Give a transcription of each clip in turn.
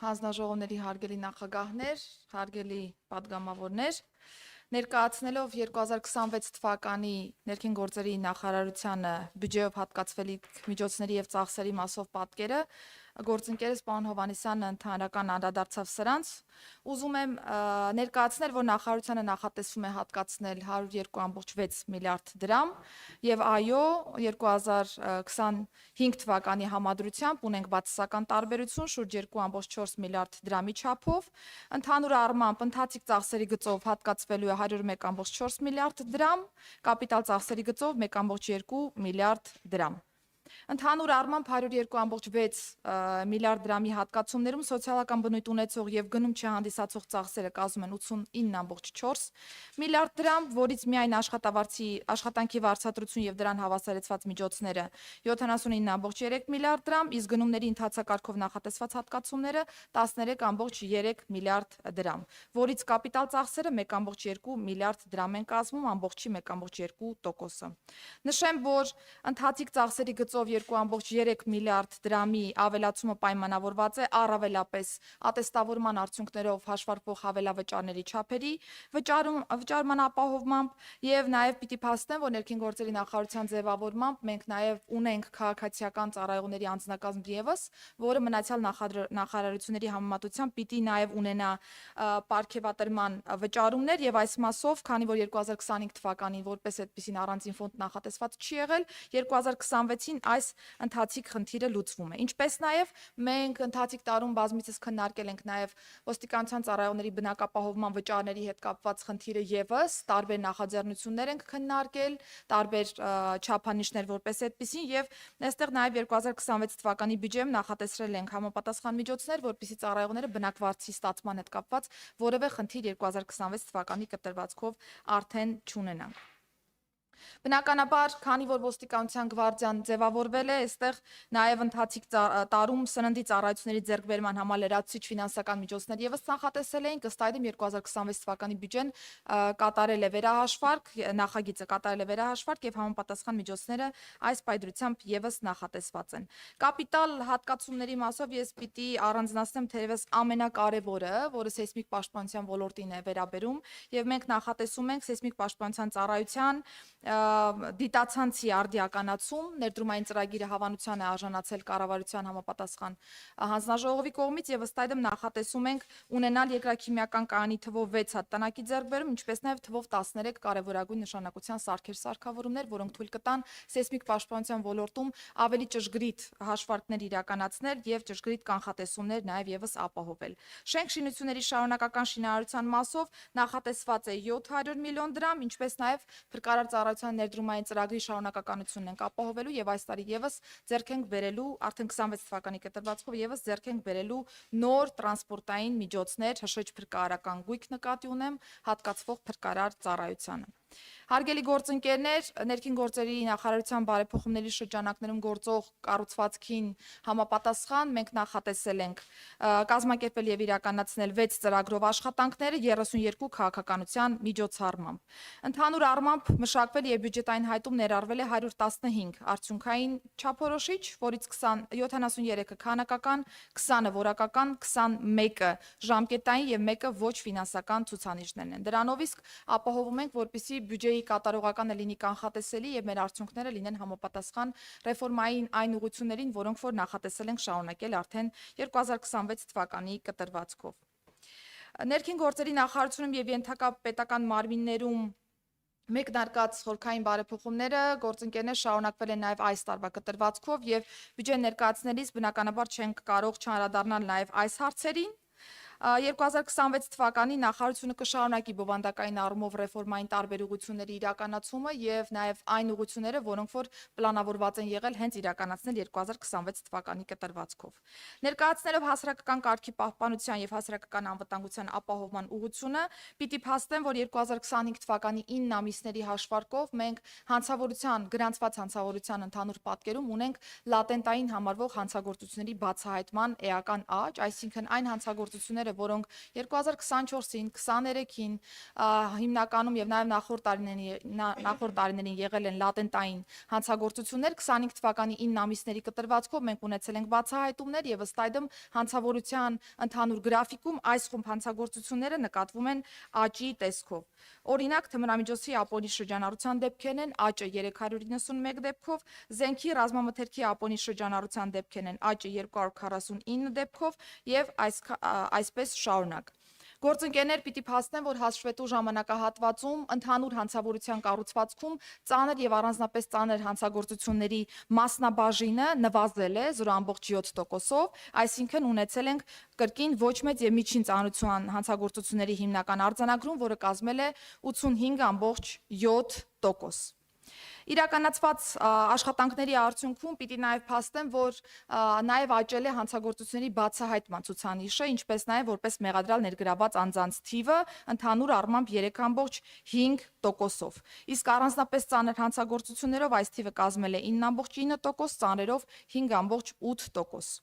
հանձնաժողովների հարգելի նախագահներ, հարգելի պատգամավորներ, ներկայացնելով 2026 թվականի ներքին գործերի նախարարությանը բյուջեով հատկացվելիք միջոցների եւ ծախսերի մասով պատկերը, գործընկերս պարոն Հովհաննիսյանը ընդհանրական անդրադարձավ սրանց, ուզում եմ ներկայացնել, որ նախարարությանը նախատեսվում է հատկացնել 102.6 միլիարդ դրամ եւ այո 2025 թվականի համադրությամբ ունենք բացասական տարբերություն շուրջ 2.4 միլիարդ դրամի չափով, ընդհանուր առմամբ ընթացիկ ծախսերի գծով հատկացվելու է 101.4 միլիարդ դրամ, կապիտալ ծախսերի գծով 1.2 միլիարդ դրամ։ Ընդհանուր առմամբ 102.6 միլիարդ դրամի հատկացումներում սոցիալական բնույթ ունեցող եւ գնում չհանդիսացող ծախսերը կազմում են 89.4 միլիարդ դրամ, որից միայն աշխատանքի վարձատրություն եւ դրան հավասարեցված միջոցները 79.3 միլիարդ դրամ, իսկ գնումների ընթացակարգով նախատեսված հատկացումները 13.3 միլիարդ դրամ, որից կապիտալ ծախսերը 1.2 միլիարդ դրամ են կազմում, ամբողջի 1.2%-ը։ Նշեմ, որ ընթացիկ ծախսերի գծով 2.3 միլիարդ դրամի ավելացումը պայմանավորված է առավելապես ատեստավորման արդյունքներով հաշվարկվող հավելավճարների չափերի վճարման ապահովմամբ եւ նաեւ պիտի փաստեմ, որ ներքին գործերի նախարարության ձևավորմամբ մենք նաեւ ունենք քաղաքացիական ծառայողների անձնակազմ եւս, որը մնացյալ նախարարությունների համեմատությամբ պիտի նաեւ ունենա պարգևատրման վճարումներ եւ այս մասով, քանի որ 2025 թվականին որպես այդպեսին առանձին ֆոնդ նախատեսված չի եղել, 2026-ին այս ընթացիկ խնդիրը լուծվում է։ Ինչպես նաև մենք ընթացիկ տարում բազմիցս քննարկել ենք նաև ոստիկանության ծառայողների բնակապահովման վճարների հետ կապված խնդիրը եւս, տարբեր նախաձեռնություններ ենք քննարկել, տարբեր չափանիշներ որպես այդպեսին եւ այստեղ նաև 2026 թվականի բյուջեում նախատեսրել ենք համապատասխան միջոցներ, որպեսզի ծառայողները բնակվարձի ստացման հետ կապված որևէ խնդիր 2026 թվականի կտրվածքով արդեն չունենան։ Բնականաբար, քանի որ ոստիկանության գվարդիան ձևավորվել է, այստեղ նաև ընթացիկ տարում սննդի ծառայությունների ձեռքբերման համար լրացուցիչ ֆինանսական միջոցներ եւս նախատեսել էին, ըստ այդմ 2026 թվականի բյուջեն կատարել է վերահաշվարկ, նախագիծը կատարել է վերահաշվարկ եւ համապատասխան միջոցները այս պայծրությամբ եւս նախատեսված են։ Կապիտալ հատկացումների մասով ես պիտի առանձնացնեմ թերևս ամենակարևորը, որը սեյսմիկ պաշտպանության ոլորտին է վերաբերում, եւ մենք նախատեսում ենք սեյսմիկ պաշտպանության ծառայության դիտացանցի արդիականացում, ներդրումային ծրագիրը հավանության է արժանացել կառավարության համապատասխան հանձնաժողովի կողմից եւ ըստ այդմ նախատեսում ենք ունենալ երկրաքիմիական կայանի թվով 6 հատտանակի ձեռքբերում, ինչպես նաեւ թվով 13 կարևորագույն նշանակության սարքեր սարքավորումներ, որոնք թույլ կտան սեյսմիկ պաշտպանության ոլորտում ավելի ճշգրիտ հաշվարկներ իրականացնել եւ ճշգրիտ կանխատեսումներ նաեւ եւս ապահովել։ Շենք շինությունների շարունակական շինարարության մասով նախատեսված է 700 միլիոն դրամ, ինչպես նաեւ փրկարար ծառայության ներդրումային ծրագրի շարունակականությունն ենք ապահովելու եւ այս տարի եւս ձեռք ենք բերելու արդեն 26 թվականի կտրվածքով եւս ձեռք ենք բերելու նոր տրանսպորտային միջոցներ, հաշվիչ փրկարարական գույք նկատի ունեմ, հատկացվող փրկարար ծառայությանը։ Հարգելի գործընկերներ, ներքին գործերի նախարարության բարեփոխումների շրջանակներում գործող կառուցվածքին համապատասխան մենք նախատեսել ենք կազմակերպել եւ իրականացնել 6 ծրագրով աշխատանքները 32 քաղաքականության միջոցառմամբ։ Ընդհանուր առմամբ մշակվել եւ բյուջետային հայտում ներառվել է 115 արդյունքային չափորոշիչ, որից 73-ը քանակական, 20-ը որակական, 21-ը ժամկետային եւ 1-ը ոչ ֆինանսական ցուցանիշներն են։ Դրանով իսկ ապահովում ենք, որպեսզի բյուջեի կատարողականը լինի կանխատեսելի եւ մեր արդյունքները լինեն համապատասխան ռեֆորմային այն ուղղություններին, որոնք որ նախատեսել ենք շարունակել արդեն 2026 թվականի կտրվածքով։ Ներքին գործերի նախարարությունում եւ ենթակա պետական մարմիններում մեկնարկած խորքային բարեփոխումները գործընկերներ շարունակվել են նաև այս տարվա կտրվածքով եւ բյուջե ներկայացնելիս բնականաբար չենք կարող չանդրադառնալ նաև այս հարցերին։ 2026 թվականի նախարարությունը կշարունակի բովանդակային առումով ռեֆորմային տարբեր ուղղությունների իրականացումը եւ նաեւ այն ուղղությունները, որոնք որ պլանավորված են եղել հենց իրականացնել 2026 թվականի կտրվածքով։ Ներկայացնելով հասարակական կարգի պահպանության եւ հասարակական անվտանգության ապահովման ուղղությունը, պիտի փաստեմ, որ 2025 թվականի 9 ամիսների հաշվարկով մենք գրանցված հանցավորության ընդհանուր պատկերում ունենք լատենտային համարվող հանցագործությունների բացահայտման էական աճ, այսինքն այն հանցագործությունները, հանցագործությունները, որոնք 2024-ին, 23-ին հիմնականում եւ նաեւ նախորդ տարիներին եղել են լատենտային հանցագործություններ, 25 թվականի 9 ամիսների կտրվածքով մենք ունեցել ենք բացահայտումներ եւ ըստ այդմ հանցավորության ընդհանուր գրաֆիկում այս խումբ հանցագործությունները նկատվում են աճի տեսքով։ Օրինակ, թմրամիջոցի ապօրինի շրջանառության դեպքերն են աճը 391 դեպքով, զենքի ռազմամթերքի ապօրինի շրջանառության դեպքերն են աճը 249 դեպքով եւ այսպես շարունակ։ Գործընկերներ պիտի փաստեն, որ հաշվետու ժամանակահատվածում ընդհանուր հանցավորության կառուցվածքում ծանր եւ առանձնապես ծանր հանցագործությունների մասնաբաժինը նվազել է 0.7%-ով, այսինքն ունեցել ենք կրկին ոչ մեծ եւ միջին ծանրության հանցագործությունների հիմնական արձանագրում, որը կազմել է 85.7%։ Իրականացված աշխատանքների արդյունքում պիտի նաև փաստեմ, որ նաև աճել է հանցագործությունների բացահայտման ցուցանիշը, ինչպես նաև որպես մեղադրյալ ներգրաված անձանց թիվը ընդհանուր առմամբ 3.5%-ով։ Իսկ առանձնապես ծանր հանցագործություններով այս թիվը կազմել է 9.9%, ծանրերով 5.8%։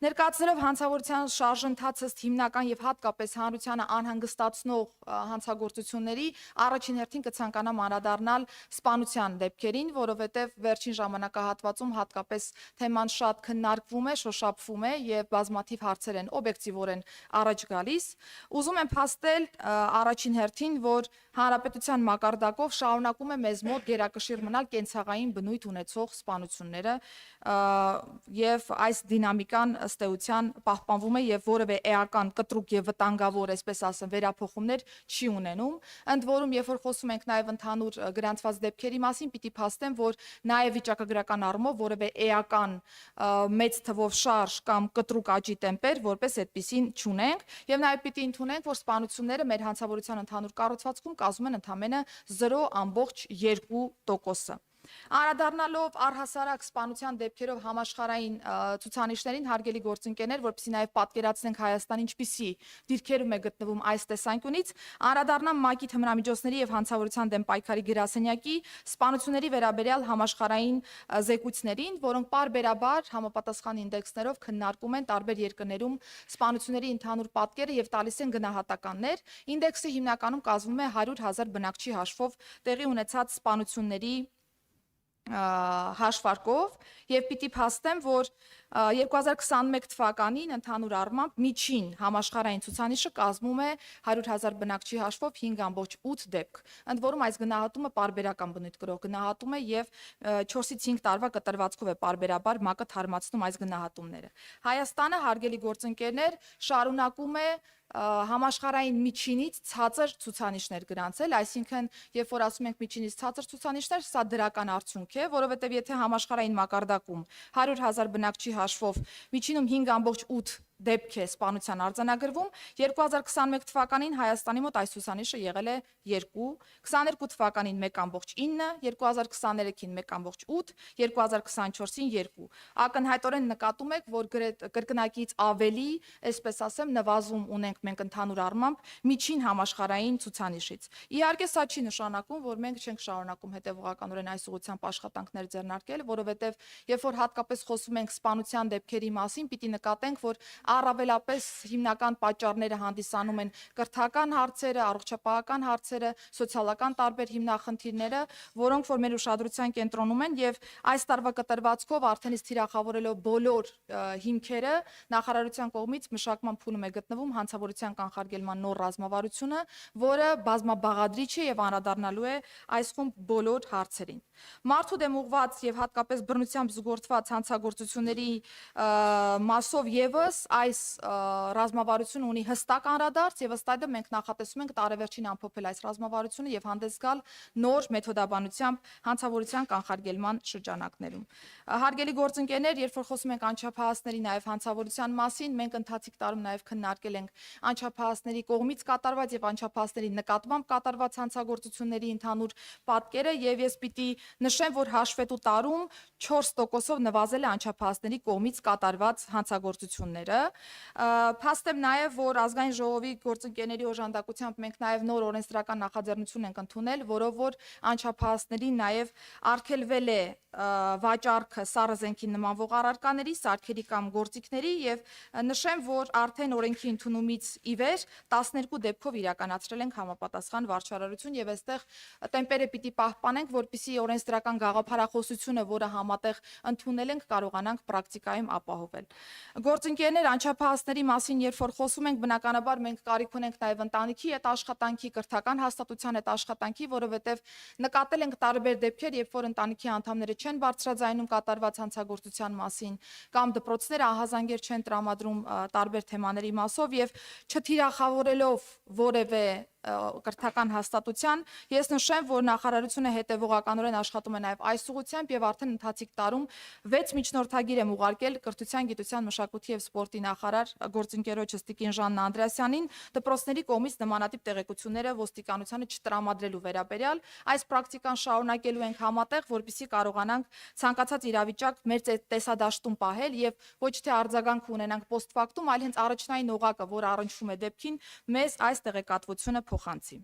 Ներկայացնելով հանցավորության շարժընթացը հիմնական եւ հատկապես հանրությանը անհանգստացնող հանցագործությունների, առաջին հերթին կցանկանամ անդրադառնալ սպանության դեպքերին, որովհետեւ վերջին ժամանակահատվածում հատկապես թեման շատ քննարկվում է, շոշափվում է եւ բազմաթիվ հարցեր են օբյեկտիվորեն առաջ գալիս։ Ուզում եմ փաստել առաջին հերթին, որ հանրապետության մակարդակով շարունակում է մեզ մոտ գերակշիռ մնալ կենցաղային բնույթ ունեցող սպանությունները եւ այս դինամիկան ըստ էության պահպանվում է եւ որևէ էական կտրուկ եւ վտանգավոր, այսպես ասեմ, վերափոխումներ չի ունենում։ Ընդ որում, երբ որ խոսում ենք նաեւ ընդհանուր գրանցված դեպքերի մասին, պիտի փաստեմ, որ նաեւ վիճակագրական առումով որևէ էական մեծ թվով շարժ կամ կտրուկ աճի տեմպեր որպես այդպեսին չունենք եւ նաեւ պիտի ընդունենք, որ սպանությունները մեր հանցավորության ընդհանուր կառուցվածքում կազմում են ընդամենը 0.2%-ը։ Անդրադառնալով առհասարակ սպանության դեպքերով համաշխարհային ցուցանիշներին, հարգելի գործընկերներ, որպեսզի նաև պատկերացնենք Հայաստանը ինչպիսի դիրքերում է գտնվում այս տեսանկյունից, անդրադառնամ ՄԱԿ-ի թմրամիջոցների եւ հանցավորության դեմ պայքարի գրասենյակի սպանությունների վերաբերյալ համաշխարհային զեկույցներին, որոնք պարբերաբար համապատասխան ինդեքսներով քննարկում են տարբեր երկրներում սպանությունների ընդհանուր պատկերը եւ տալիս են գնահատականներ։ Ինդեքսը հիմնականում կազմում է 100,000 բնակչի հաշվով տեղի ունեցած սպանությունների հաշվարկով եւ պիտի փաստեմ, որ 2021 թվականին ընդհանուր առմամբ միջին համաշխարհային ցուցանիշը կազմում է 100,000 բնակչի հաշվով 5.8 դեպք։ Ընդ որում այս գնահատումը պարբերական բնույթ կրող գնահատում է եւ 4-ից 5 տարվա կտրվածքով է պարբերաբար ՄԱԿ-ը թարմացնում այս գնահատումները։ Հայաստանը, հարգելի գործընկերներ, շարունակում է համաշխարհային միջինից ցածր ցուցանիշներ գրանցել, այսինքն երբ որ ասում ենք միջինից ցածր ցուցանիշներ, սա դրական արդյունք է, որովհետև եթե համաշխարհային մակարդակում 100,000 բնակչի հաշվով միջինում 5.8 դեպք է սպանության արձանագրվում, 2021 թվականին Հայաստանի մոտ այս ցուցանիշը եղել է 2, 22 թվականին 1.9, 2023-ին 1.8, 2024-ին 2։ Ակնհայտորեն նկատում եք, որ կրկնակից ավելի, այսպես ասեմ, նվազում ունենք մենք ընդհանուր առմամբ միջին համաշխարհային ցուցանիշից։ Իհարկե, սա չի նշանակում, որ մենք չենք շարունակում հետևողականորեն այս ուղղությամբ աշխատանքներ ձեռնարկել, որովհետև երբ որ հատկապես խոսում ենք սպանության դեպքերի մասին, պիտի նկատենք, որ առավելապես հիմնական պատճառները հանդիսանում են կրթական հարցերը, առողջապահական հարցերը, սոցիալական տարբեր հիմնախնդիրները, որոնք որ մեր ուշադրության կենտրոնում են եւ այս տարվա կտրվածքով արդեն իսկ թիրախավորելով բոլոր հիմքերը նախարարության կողմից մշակման փուլում է գտնվում հանցավորության կանխարգելման նոր ռազմավարությունը, որը բազմաբաղադրիչ է եւ անդրադառնալու է այս խումբ բոլոր հարցերին։ Մարդու դեմ ուղղված եւ հատկապես բռնությամբ զուգորդված հանցագործությունների մասով եւս այս ռազմավարությունը ունի հստակ անդրադարձ եւ ըստ այդմ մենք նախատեսում ենք տարեվերջին ամփոփել այս ռազմավարությունը եւ հանդես գալ նոր մեթոդաբանությամբ հանցավորության կանխարգելման շրջանակներում։ Հարգելի գործընկերներ, երբ որ խոսում ենք անչափահասների նաեւ հանցավորության մասին, մենք ընթացիկ տարում նաեւ քննարկել ենք անչափահասների կողմից կատարված եւ անչափահասների նկատմամբ կատարված հանցագործությունների ընդհանուր պատկերը եւ ես պիտի նշեմ, որ հաշվետու տարում 4%-ով նվազել է անչափահասների կողմից կատարված հանցագործությունները Փաստեմ նաև, որ ազգային ժողովի գործընկերների օժանդակությամբ մենք նաև նոր օրենսդրական նախաձեռնություն ենք ընդունել, որով որ անչափահասներին նաև արգելվել է վաճառքը սառը զենքի նմանվող առարկաների, սարքերի կամ գործիքների եւ նշեմ, որ արդեն օրենքի ընդունումից ի վեր 12 դեպքով իրականացրել ենք համապատասխան վարչարարություն եւ այստեղ տեմպերը պիտի պահպանենք, որպեսզի օրենսդրական գաղափարախոսությունը, որը համատեղ ընդունել ենք, կարողանանք պրակտիկայում ապահովել։ Գործընկերներ, անչափահասների մասին երբ որ խոսում ենք, բնականաբար մենք կարիք ունենք նաեւ ընտանիքի հետ աշխատանքի, կրթական հաստատության հետ աշխատանքի, որովհետեւ նկատել ենք տարբեր դեպքեր, երբ որ ընտանիքի անդամները չեն բարձրաձայնում կատարված հանցագործության մասին կամ դպրոցները ահազանգեր չեն տրամադրում տարբեր թեմաների մասով եւ չթիրախավորելով որևէ կրթական հաստատության, ես նշեմ, որ նախարարությունը հետևողականորեն աշխատում է նաև այս ուղղությամբ եւ արդեն ընթացիկ տարում 6 միջնորդագիր եմ ուղարկել կրթության, գիտության, մշակույթի եւ սպորտի նախարար գործընկերոջս Տիկին Ժաննա Անդրեասյանին դպրոցների կողմից նմանատիպ տեղեկությունները ոստիկանությանը չտրամադրելու վերաբերյալ այս պրակտիկան շարունակելու ենք համատեղ, որպեսզի կարողանանք ցանկացած իրավիճակ մեր տեսադաշտում պահել եւ ոչ թե արձագանք ունենանք post-factum, այլ հենց առաջնային օղակը, որ առնչվում է դեպքին, մեզ այս տեղեկատվությունը փոխանցի։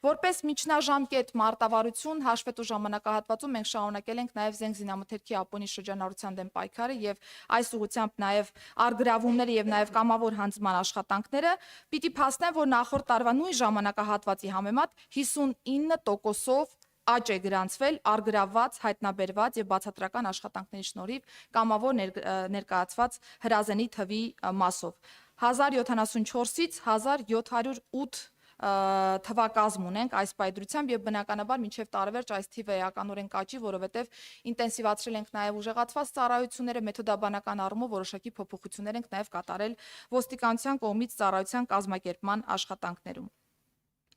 Որպես միջնաժամկետ մարտավարություն հաշվետու ժամանակահատվածում մենք շարունակել ենք նաև զենք զինամթերքի ապոնի շրջանառության դեմ պայքարը եւ այս ուղղությամբ նաև արգրավումները եւ նաև կամավոր հանձնման աշխատանքները պիտի փաստեն, որ նախորդ տարվա նույն ժամանակահատվածի համեմատ 59%-ով աճ է գրանցվել արգրավված, հայտնաբերված եւ բացատրական աշխատանքների շնորհիվ կամավոր ներկայացված հրազենի թվի մասով 1074-ից 1708 թվակազմ ունենք այս պայծրությամբ եւ բնականաբար մինչեւ տարեվերջ այս թիվը էականորեն կաճի, որովհետեւ ինտենսիվացրել ենք նաեւ ուժեղացված ծառայությունները, մեթոդաբանական առումով որոշակի փոփոխություններ ենք նաեւ կատարել ոստիկանության կողմից ծառայության կազմակերպման աշխատանքներում։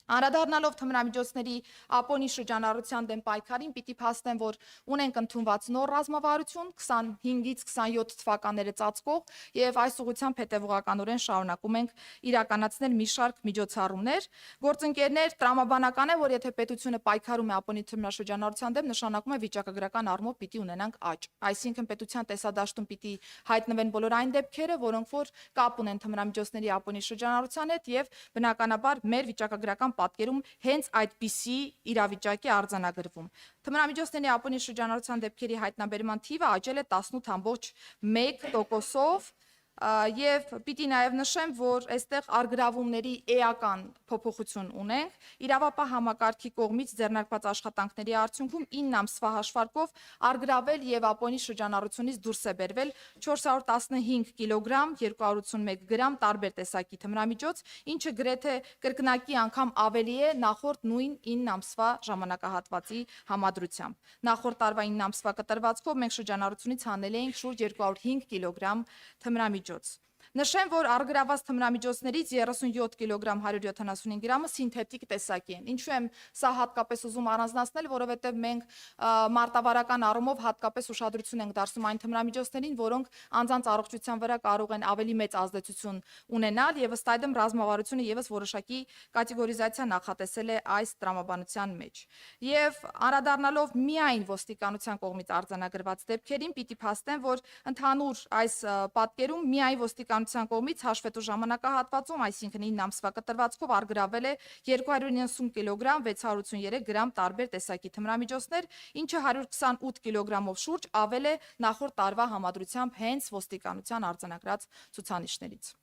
Անդրադառնալով թմրամիջոցների ապոնի շրջանառության դեմ պայքարին պիտի փաստեմ, որ ունենք ընդունված նոր ռազմավարություն 25-ից 27 թվականները ծածկող եւ այս ուղղությամբ հետեւողականորեն շարունակում ենք իրականացնել մի շարք միջոցառումներ։ Գործընկերներ, տրամաբանական է, որ եթե պետությունը պայքարում է ապոնի թմրաշրջանառության դեմ, նշանակում է վիճակագրական առումով պիտի ունենանք աճ։ Այսինքն պետության տեսադաշտում պիտի հայտնվեն բոլոր այն դեպքերը, որոնք որ կապ ունեն թմրամիջոցների ապոնի շրջանառության հետ եւ բնականաբար մեր վիճակագրական պատկերում հենց այդպիսի իրավիճակի արձանագրվում։ Թմրամիջոցների ապոնի շրջանառության դեպքերի հայտնաբերման թիվը աճել է 18.1%-ով եւ պիտի նաեւ նշեմ, որ այստեղ արգրավումների էական փոփոխություն ունենք։ Իրավապահ համակարգի կողմից ձեռնարկված աշխատանքների արդյունքում 9 ամսվա հաշվարկով արգրավել եւ ապոնի շրջանառությունից դուրս է բերվել 415 կիլոգրամ 281 գրամ տարբեր տեսակի թմրամիջոց, ինչը գրեթե կրկնակի անգամ ավելի է նախորդ նույն 9 ամսվա ժամանակահատվածի համադրությամբ։ Նախորդ տարվա 9 ամսվա կտրվածքով մենք շրջանառությունից հանել էինք շուրջ 205 կիլոգրամ թմրամիջոց։ Նշեմ, որ արգրաված թմրամիջոցներից 37 կիլոգրամ 175 գրամը սինթետիկ տեսակի են։ Ինչու եմ սա հատկապես ուզում առանձնացնել, որովհետև մենք մարտավարական առումով հատկապես ուշադրություն ենք դարձնում այն թմրամիջոցներին, որոնք անձանց առողջության վրա կարող են ավելի մեծ ազդեցություն ունենալ եւ ըստ այդմ ռազմավարությունը եւս որոշակի կատեգորիզացիա նախատեսել է այս տրամաբանության մեջ։ Եվ անդրադառնալով միայն ոստիկանության կողմից արձանագրված դեպքերին, պիտի փաստեմ, որ ընդհանուր այս պատկերում միայն ոստիկանության կողմից հաշվետու ժամանակահատվածում, այսինքն 9 ամսվա կտրվածքով արգրավել է 290 կիլոգրամ 683 գրամ տարբեր տեսակի թմրամիջոցներ, ինչը 128 կիլոգրամով շուրջ ավել է նախորդ տարվա համադրությամբ հենց ոստիկանության արձանագրած ցուցանիշներից։